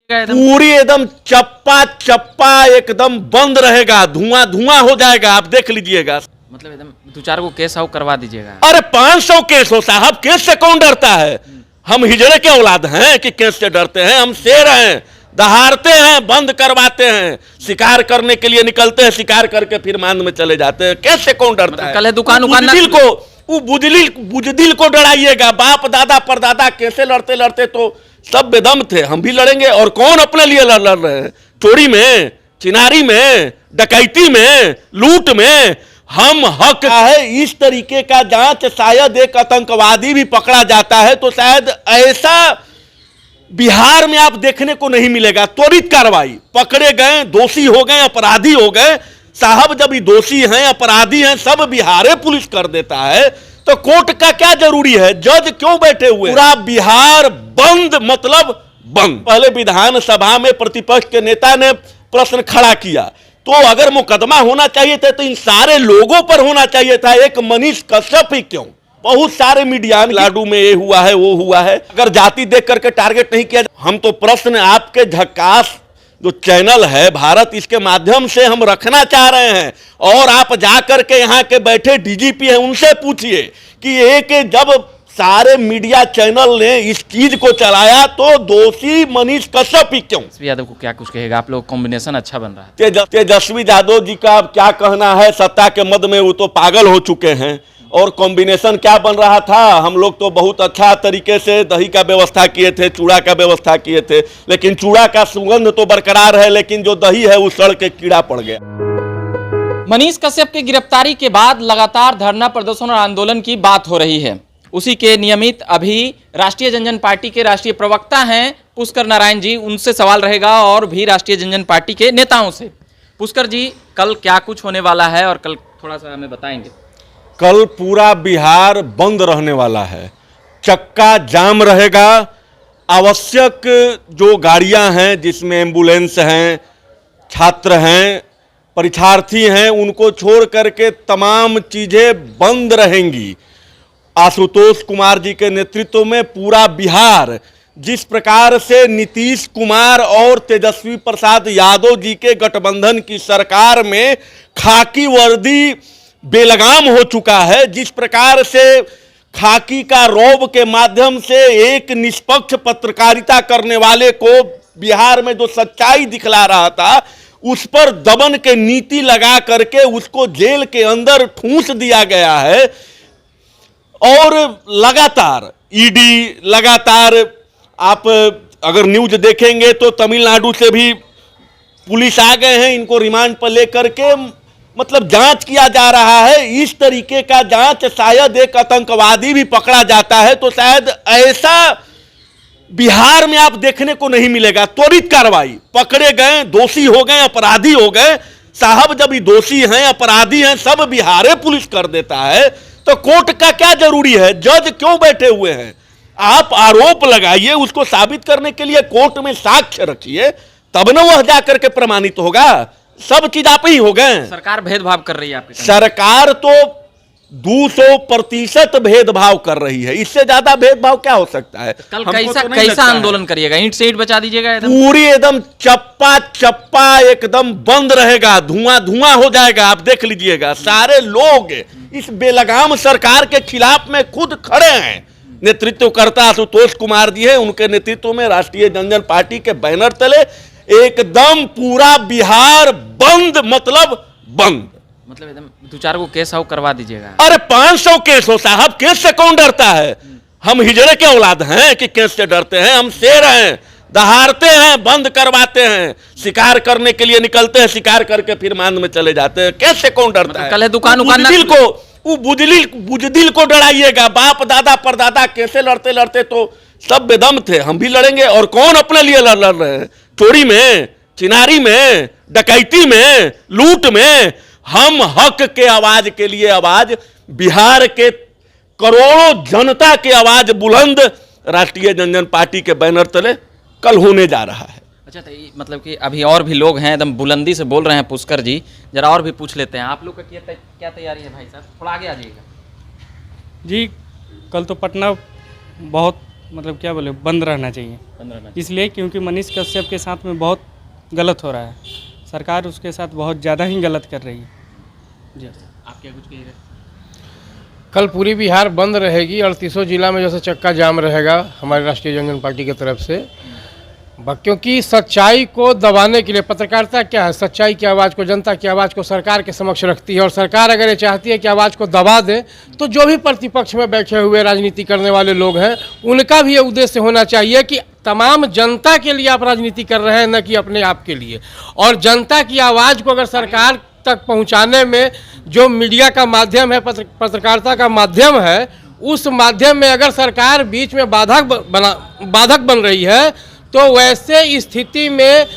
पूरी एकदम चप्पा चप्पा एकदम बंद रहेगा, धुआं धुआं हो जाएगा, आप देख लीजिएगा। मतलब एकदम 2-4 को केस आओ करवा दीजिएगा। अरे 500 केस हो साहब, केस से कौन डरता है? हम हिजड़े के औलाद हैं कि केस से डरते हैं? हम शेर हैं, दहाड़ते हैं, बंद करवाते हैं, शिकार करने के लिए निकलते हैं, शिकार करके फिर मांद में चले जाते हैं। केस से कौन डरता मतलब है? कल है दुकान बुजदिल को डराइएगा। बाप दादा परदादा कैसे लड़ते लड़ते तो सब बेदम थे, हम भी लड़ेंगे। और कौन अपने लिए लड़ रहे हैं? चोरी में, चिनारी में, डकैती में, लूट में हम हक है। इस तरीके का जांच शायद एक आतंकवादी भी पकड़ा जाता है तो शायद ऐसा बिहार में आप देखने को नहीं मिलेगा। त्वरित कार्रवाई, पकड़े गए, दोषी हो गए, अपराधी हो गए। साहब जब ये दोषी हैं, अपराधी हैं, सब बिहार पुलिस कर देता है तो कोर्ट का क्या जरूरी है? जज क्यों बैठे हुए? पूरा बिहार बंद मतलब बंद। पहले विधानसभा में प्रतिपक्ष के नेता ने प्रश्न खड़ा किया तो अगर मुकदमा होना चाहिए था तो इन सारे लोगों पर होना चाहिए था, एक मनीष कश्यप ही क्यों? बहुत सारे मीडिया लाडू में ये हुआ है, वो हुआ है। अगर जाति देख करके टारगेट नहीं किया, हम तो प्रश्न आपके झक्कास जो चैनल है भारत, इसके माध्यम से हम रखना चाह रहे हैं। और आप जाकर के यहाँ के बैठे डीजीपी हैं उनसे पूछिए कि एक जब सारे मीडिया चैनल ने इस चीज को चलाया तो दोषी मनीष कश्यप ही क्यों? तेजस्वी यादव को क्या कुछ कहेगा? आप लोग कॉम्बिनेशन अच्छा बन रहा है। तेजस्वी यादव जी का अब क्या कहना है? सत्ता के मद में वो तो पागल हो चुके हैं। और कॉम्बिनेशन क्या बन रहा था? हम लोग तो बहुत अच्छा तरीके से दही का व्यवस्था किए थे, चूड़ा का व्यवस्था किए थे, लेकिन चूड़ा का सुगंध तो बरकरार है, लेकिन जो दही है वो सड़ के कीड़ा पड़ गया। मनीष कश्यप की गिरफ्तारी के बाद लगातार धरना प्रदर्शन और आंदोलन की बात हो रही है। उसी के नियमित अभी राष्ट्रीय जनजन पार्टी के राष्ट्रीय प्रवक्ता हैं पुष्कर नारायण जी, उनसे सवाल रहेगा और भी राष्ट्रीय जनजन पार्टी के नेताओं से। पुष्कर जी, कल क्या कुछ होने वाला है और कल थोड़ा सा हमें बताएंगे? कल पूरा बिहार बंद रहने वाला है, चक्का जाम रहेगा। आवश्यक जो गाड़ियां हैं जिसमें एम्बुलेंस हैं, छात्र हैं, परीक्षार्थी हैं, उनको छोड़ करके तमाम चीजें बंद रहेंगी। आशुतोष कुमार जी के नेतृत्व में पूरा बिहार, जिस प्रकार से नीतीश कुमार और तेजस्वी प्रसाद यादव जी के गठबंधन की सरकार में खाकी वर्दी बेलगाम हो चुका है, जिस प्रकार से खाकी का रौब के माध्यम से एक निष्पक्ष पत्रकारिता करने वाले को बिहार में जो सच्चाई दिखला रहा था उस पर दमन के नीति लगा करके उसको जेल के अंदर ठूंस दिया गया है। और लगातार ईडी, लगातार आप अगर न्यूज देखेंगे तो तमिलनाडु से भी पुलिस आ गए हैं, इनको रिमांड पर लेकर के मतलब जांच किया जा रहा है। इस तरीके का जांच शायद एक आतंकवादी भी पकड़ा जाता है तो शायद ऐसा बिहार में आप देखने को नहीं मिलेगा। त्वरित कार्रवाई, पकड़े गए, दोषी हो गए, अपराधी हो गए। साहब जब ये दोषी हैं, अपराधी हैं, सब बिहार पुलिस कर देता है तो कोर्ट का क्या जरूरी है? जज क्यों बैठे हुए हैं? आप आरोप लगाइए, उसको साबित करने के लिए कोर्ट में साक्ष्य रखिए, तब न वह जाकर के प्रमाणित होगा। सब चीज आप ही हो गए। सरकार भेदभाव कर रही है आपके? सरकार तो 200% भेदभाव कर रही है, इससे ज्यादा भेदभाव क्या हो सकता है? कल कैसा आंदोलन करिएगा? ईंट से ईंट बचा दीजिएगा? पूरी एकदम चप्पा चप्पा एकदम बंद रहेगा, धुआं धुआं हो जाएगा, आप देख लीजिएगा। सारे लोग इस बेलगाम सरकार के खिलाफ में खुद खड़े हैं। नेतृत्वकर्ता आशुतोष कुमार जी है, उनके नेतृत्व में राष्ट्रीय जनजन पार्टी के बैनर तले एकदम पूरा बिहार बंद मतलब बंद। मतलब एकदम 2-4 को केस आओ करवा दीजिएगा। अरे 500 केस हो साहब, केस से कौन डरता है? हम हिजड़े के औलाद हैं कि केस से डरते हैं? हम शेर हैं, दहाड़ते हैं, बंद करवाते हैं, शिकार करने के लिए निकलते हैं, शिकार करके फिर मांद में चले जाते हैं। केस से कौन डरता है? कल है दुकान बुजदिल को डराइएगा। बाप दादा परदादा कैसे लड़ते लड़ते तो सब बेदम थे, हम भी लड़ेंगे। और कौन अपने लिए लड़ रहे हैं? चोरी में, चिनारी में, डकैती में, लूट में हम हक के आवाज के लिए आवाज, बिहार के करोड़ों जनता की आवाज बुलंद राष्ट्रीय जनजन पार्टी के बैनर तले कल होने जा रहा है। अच्छा, तो मतलब कि अभी और भी लोग हैं एकदम बुलंदी से बोल रहे हैं। पुष्कर जी, जरा और भी पूछ लेते हैं, आप लोग का क्या तैयारी है? भाई साहब थोड़ा आगे आ जाइएगा जी। कल तो पटना बहुत मतलब क्या बोले, बंद रहना चाहिए। इसलिए क्योंकि मनीष कश्यप के साथ में बहुत गलत हो रहा है, सरकार उसके साथ बहुत ज़्यादा ही गलत कर रही है। जी आप क्या कुछ कहिएगा? कल पूरी बिहार बंद रहेगी, 38 जिला में जैसे चक्का जाम रहेगा हमारी राष्ट्रीय जनता पार्टी की तरफ से, क्योंकि सच्चाई को दबाने के लिए पत्रकारिता क्या है, सच्चाई की आवाज़ को, जनता की आवाज़ को सरकार के समक्ष रखती है। और सरकार अगर ये चाहती है कि आवाज़ को दबा दे, तो जो भी प्रतिपक्ष में बैठे हुए राजनीति करने वाले लोग हैं, उनका भी ये उद्देश्य होना चाहिए कि तमाम जनता के लिए आप राजनीति कर रहे हैं, न कि अपने आप के लिए। और जनता की आवाज़ को अगर सरकार तक पहुंचाने में जो मीडिया का माध्यम है, पत्रकारिता का माध्यम है, उस माध्यम में अगर सरकार बीच में बाधक बन रही है, तो वैसे स्थिति में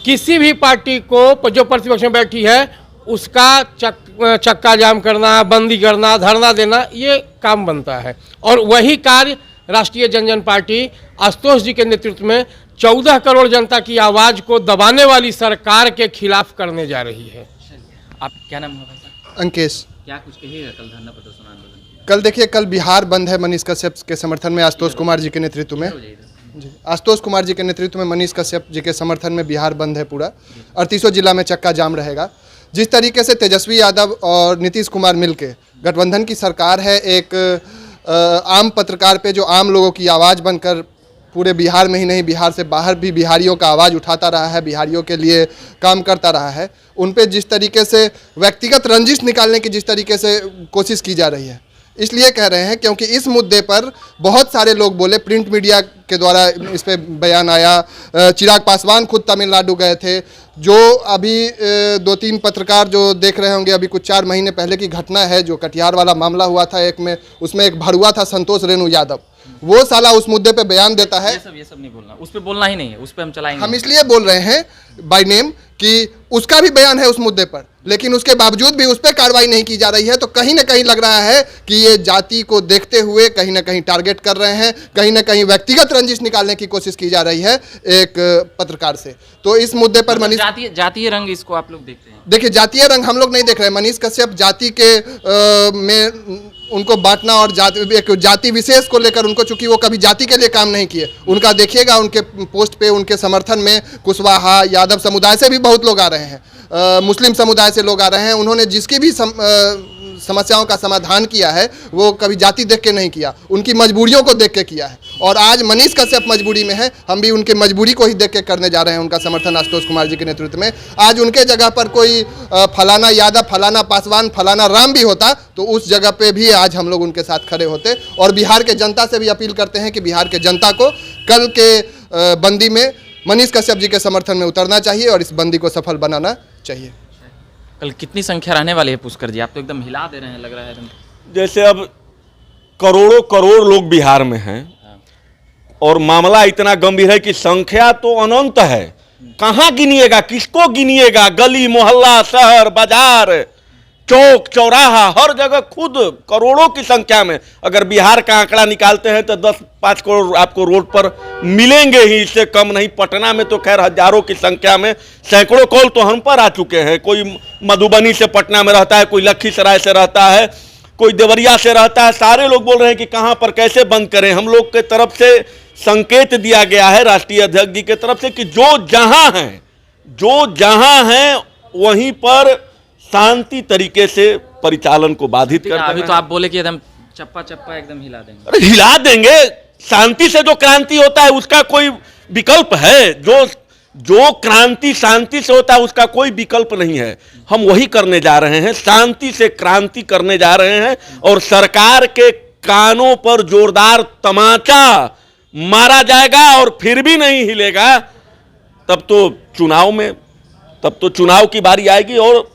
किसी भी पार्टी को जो प्रतिपक्ष में बैठी है उसका चक्का जाम करना, बंदी करना, धरना देना, ये काम बनता है। और वही कार्य राष्ट्रीय जनता पार्टी आशुतोष जी के नेतृत्व में 14 करोड़ जनता की आवाज़ को दबाने वाली सरकार के खिलाफ करने जा रही है। आप क्या नाम है भाई साहब? अंकेश। क्या कुछ कहिएगा कल धरना प्रदर्शन आंदोलन? कल देखिए, कल बिहार बंद है मनीष कश्यप के समर्थन में, आशुतोष कुमार जी के नेतृत्व में। जी, आशुतोष कुमार जी के नेतृत्व में मनीष कश्यप जी के समर्थन में बिहार बंद है पूरा। 38 जिला में चक्का जाम रहेगा। जिस तरीके से तेजस्वी यादव और नीतीश कुमार मिलके गठबंधन की सरकार है, एक आम पत्रकार पे जो आम लोगों की आवाज़ बनकर पूरे बिहार में ही नहीं, बिहार से बाहर भी बिहारियों का आवाज़ उठाता रहा है, बिहारियों के लिए काम करता रहा है, उन पे जिस तरीके से व्यक्तिगत रंजिश निकालने की जिस तरीके से कोशिश की जा रही है, इसलिए कह रहे हैं क्योंकि इस मुद्दे पर बहुत सारे लोग बोले, प्रिंट मीडिया के द्वारा इस पे बयान आया, चिराग पासवान खुद तमिलनाडु गए थे। जो अभी 2-3 पत्रकार जो देख रहे होंगे, अभी कुछ 4 महीने पहले की घटना है, जो कटिहार वाला मामला हुआ था एक में, उसमें एक भरुआ था संतोष रेणु यादव, वो साला उस मुद्दे पे बयान देता है। ये सब नहीं बोलना, उस पे बोलना ही नहीं है, उस पे हम चलाएंगे। हम इसलिए बोल रहे हैं बाय नेम कि उसका भी बयान है उस मुद्दे पर, लेकिन उसके बावजूद भी उस पर कार्रवाई नहीं की जा रही है। तो कहीं ना कहीं लग रहा है कि ये जाति को देखते हुए कहीं ना कहीं टारगेट कर रहे हैं, कहीं ना कहीं व्यक्तिगत रंजिश निकालने की कोशिश की जा रही है एक पत्रकार से। तो इस मुद्दे पर मनीष, जातीय रंग इसको आप लोग देखते हैं? देखिए, जातीय रंग हम लोग नहीं देख रहे हैं। मनीष कश्यप जाति के में उनको बांटना और एक जाति विशेष को लेकर उनको, चूंकि वो कभी जाति के लिए काम नहीं किए, उनका देखिएगा उनके पोस्ट पे उनके समर्थन में कुशवाहा, यादव समुदाय से भी बहुत लोग आ रहे हैं, मुस्लिम समुदाय से लोग आ रहे हैं। उन्होंने जिसकी भी समस्याओं का समाधान किया है वो कभी जाति देख के नहीं किया, उनकी मजबूरियों को देख के किया है। और आज मनीष कश्यप मजबूरी में है, हम भी उनकी मजबूरी को ही देख के करने जा रहे हैं उनका समर्थन आशुतोष कुमार जी के नेतृत्व में। आज उनके जगह पर कोई फलाना यादव, फलाना पासवान, फलाना राम भी होता तो उस जगह पे भी आज हम लोग उनके साथ खड़े होते। और बिहार के जनता से भी अपील करते हैं कि बिहार के जनता को कल के बंदी में मनीष कश्यप जी के समर्थन में उतरना चाहिए और इस बंदी को सफल बनाना चाहिए। कल कितनी संख्या रहने वाली है पुष्कर जी? आप तो एकदम हिला दे रहे हैं, लग रहा है एकदम। जैसे अब करोड़ों करोड़ लोग बिहार में हैं और मामला इतना गंभीर है कि संख्या तो अनंत है, कहाँ गिनिएगा, किसको गिनिएगा? गली मोहल्ला, शहर बाजार, चौक चौराहा, हर जगह खुद करोड़ों की संख्या में अगर बिहार का आंकड़ा निकालते हैं तो 10-5 करोड़ आपको रोड पर मिलेंगे ही, इससे कम नहीं। पटना में तो खैर हजारों की संख्या में, सैकड़ों कॉल तो हम पर आ चुके हैं। कोई मधुबनी से पटना में रहता है, कोई लखीसराय से रहता है, कोई देवरिया से रहता है। सारे लोग बोल रहे हैं कि कहाँ पर कैसे बंद करें। हम लोग के तरफ से संकेत दिया गया है राष्ट्रीय अध्यक्ष जी के तरफ से कि जो जहां हैं वहीं पर शांति तरीके से परिचालन को बाधित कर। अभी तो आप बोले कि एकदम चप्पा चप्पा एकदम हिला देंगे। अरे हिला देंगे, शांति से जो क्रांति होता है उसका कोई विकल्प है? जो क्रांति शांति से होता है उसका कोई विकल्प नहीं है। हम वही करने जा रहे हैं, शांति से क्रांति करने जा रहे हैं। और सरकार के कानों पर जोरदार तमाचा मारा जाएगा और फिर भी नहीं हिलेगा, तब तो चुनाव की बारी आएगी और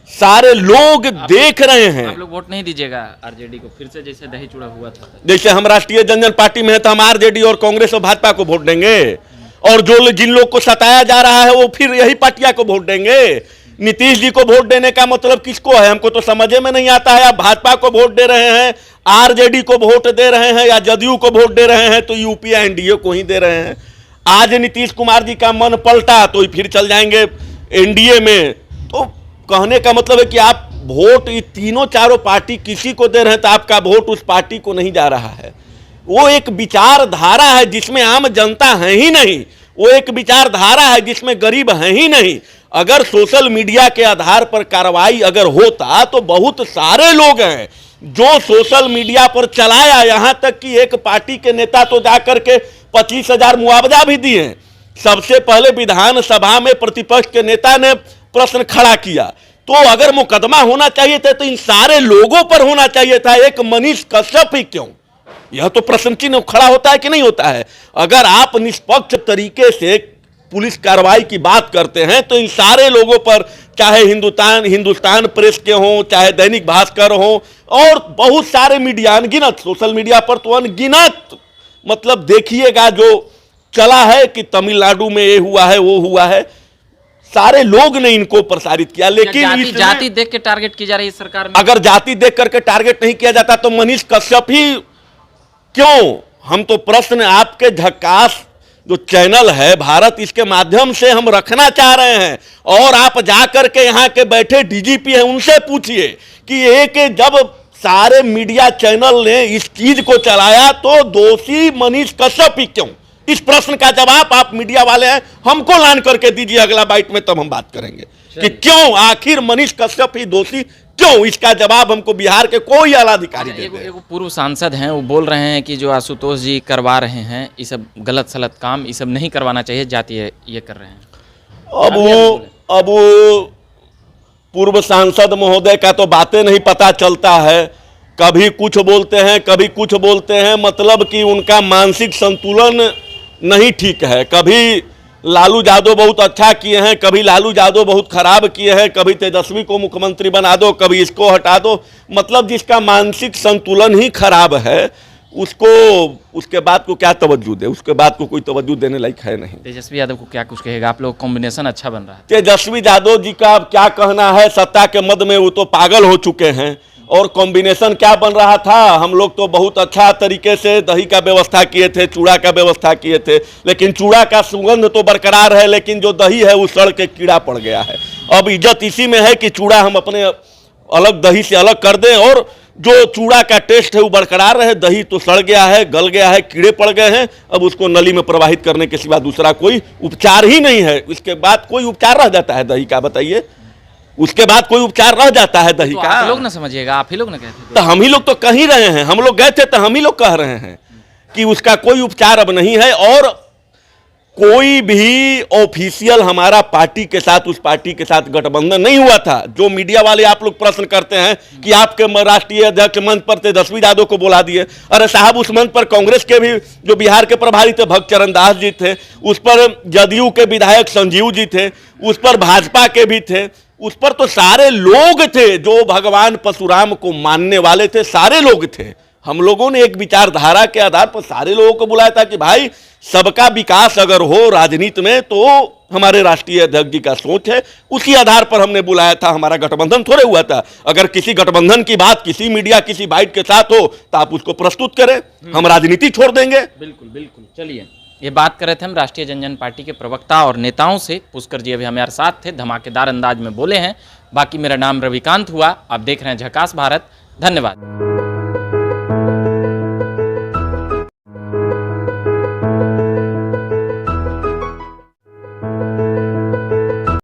सारे लोग देख रहे हैं। आप लोग वोट नहीं दीजिएगा आरजेडी को फिर से, जैसे दही चूड़ा हुआ था? जैसे हम राष्ट्रीय जनता पार्टी में है तो हम आरजेडी और कांग्रेस और भाजपा को वोट देंगे, और जिन लोग को सताया जा रहा है वो फिर यही पार्टियां को वोट देंगे। नीतीश जी को वोट देने का मतलब किसको है, हमको तो समझ में नहीं आता है। आप भाजपा को वोट दे रहे हैं, आरजेडी को वोट दे रहे हैं, या जदयू को वोट दे रहे हैं, तो यूपी या एनडीए को ही दे रहे हैं। आज नीतीश कुमार जी का मन पलटा तो फिर चल जाएंगे एनडीए में। तो कहने का मतलब है कि आप वोट ये तीनों चारों पार्टी किसी को दे रहे हैं तो आपका वोट उस पार्टी को नहीं जा रहा है। वो एक विचारधारा है जिसमें आम जनता है ही नहीं, वो एक विचारधारा है जिसमें गरीब है ही नहीं। अगर सोशल मीडिया के आधार पर कार्रवाई अगर होता तो बहुत सारे लोग हैं जो सोशल मीडिया पर चलाया, यहां तक कि एक पार्टी के नेता तो जाकर के 25,000 मुआवजा भी दिए। सबसे पहले विधानसभा में प्रतिपक्ष के नेता ने प्रश्न खड़ा किया, तो अगर मुकदमा होना चाहिए था तो इन सारे लोगों पर होना चाहिए था, एक मनीष कश्यप ही क्यों? यह तो प्रश्न चिन्ह खड़ा होता है कि नहीं होता है? अगर आप निष्पक्ष तरीके से पुलिस कार्रवाई की बात करते हैं तो इन सारे लोगों पर, चाहे हिंदुस्तान प्रेस के हों, चाहे दैनिक भास्कर हो, और बहुत सारे मीडिया, अनगिनत सोशल मीडिया पर तो अनगिनत, मतलब देखिएगा जो चला है कि तमिलनाडु में ये हुआ है वो हुआ है, सारे लोग ने इनको प्रसारित किया। लेकिन जाति देख के टारगेट की जा रही है सरकार में। अगर जाति देख करके टारगेट नहीं किया जाता तो मनीष कश्यप ही क्यों? हम तो प्रश्न आपके झक्कास जो चैनल है भारत, इसके माध्यम से हम रखना चाह रहे हैं। और आप जाकर के यहाँ के बैठे डीजीपी हैं उनसे पूछिए कि एक जब सारे मीडिया चैनल ने इस चीज को चलाया तो दोषी मनीष कश्यप ही क्यों? इस प्रश्न का जवाब आप मीडिया वाले हैं हमको लान करके दीजिए अगला बाइट में, तब हम बात करेंगे कि क्यों आखिर मनीष कश्यप ही दोषी क्यों? इसका जवाब हमको बिहार के कोई आला अधिकारी दे दे। एक पूर्व सांसद हैं, वो बोल रहे हैं कि जो आशुतोष जी करवा रहे हैं ये सब गलत सलत काम, ये सब नहीं करवाना चाहिए, जाति ये कर रहे हैं। अब वो पूर्व सांसद महोदय का तो बातें नहीं पता चलता है, कभी कुछ बोलते हैं कभी कुछ बोलते हैं, मतलब कि उनका मानसिक संतुलन नहीं ठीक है। कभी लालू यादव बहुत अच्छा किए हैं, कभी लालू यादव बहुत खराब किए हैं, कभी तेजस्वी को मुख्यमंत्री बना दो, कभी इसको हटा दो, मतलब जिसका मानसिक संतुलन ही खराब है उसको उसके बाद को क्या तवज्जो दे? उसके बाद को कोई तवज्जो देने लायक है नहीं। तेजस्वी यादव को क्या कुछ कहेगा? आप लोग कॉम्बिनेशन अच्छा बन रहा है। तेजस्वी यादव जी का अब क्या कहना है, सत्ता के मद में वो तो पागल हो चुके हैं। और कॉम्बिनेशन क्या बन रहा था, हम लोग तो बहुत अच्छा तरीके से दही का व्यवस्था किए थे, चूड़ा का व्यवस्था किए थे, लेकिन चूड़ा का सुगंध तो बरकरार है, लेकिन जो दही है वो सड़ के कीड़ा पड़ गया है। अब इज्जत इसी में है कि चूड़ा हम अपने अलग दही से अलग कर दें और जो चूड़ा का टेस्ट है वो बरकरार रहे। दही तो सड़ गया है, गल गया है, कीड़े पड़ गए हैं, अब उसको नली में प्रवाहित करने के सिवा दूसरा कोई उपचार ही नहीं है। इसके बाद कोई उपचार रह जाता है दही का? बताइए, उसके बाद कोई उपचार रह जाता है दही का? आप लोग ना समझिएगा, आप ही लोग ना कहते। तो हम ही लोग तो कह ही रहे हैं, हम लोग गए थे तो हम ही लोग कह रहे हैं कि उसका कोई उपचार अब नहीं है। और कोई भी ऑफिशियल हमारा पार्टी के साथ, उस पार्टी के साथ गठबंधन नहीं हुआ था। जो मीडिया वाले आप लोग प्रश्न करते हैं कि आपके राष्ट्रीय अध्यक्ष मंच पर तेजस्वी यादव को बुला दिए, अरे साहब उस मंच पर कांग्रेस के भी जो बिहार के प्रभारी थे भक्त चरण दास जी थे, उस पर जदयू के विधायक संजीव जी थे, उस पर भाजपा के भी थे, उस पर तो सारे लोग थे जो भगवान परशुराम को मानने वाले थे, सारे लोग थे। हम लोगों ने एक विचारधारा के आधार पर सारे लोगों को बुलाया था कि भाई सबका विकास अगर हो राजनीति में तो हमारे राष्ट्रीय अध्यक्ष जी का सोच है, उसी आधार पर हमने बुलाया था। हमारा गठबंधन थोड़े हुआ था। अगर किसी गठबंधन की बात किसी मीडिया किसी बाइट के साथ हो तो आप उसको प्रस्तुत करें, हम राजनीति छोड़ देंगे। बिल्कुल बिल्कुल। चलिए, ये बात कर रहे थे हम राष्ट्रीय जनजन पार्टी के प्रवक्ता और नेताओं से। पुष्कर जी अभी हमारे साथ थे, धमाकेदार अंदाज में बोले हैं। बाकी मेरा नाम रविकांत हुआ, आप देख रहे हैं झकास भारत। धन्यवाद।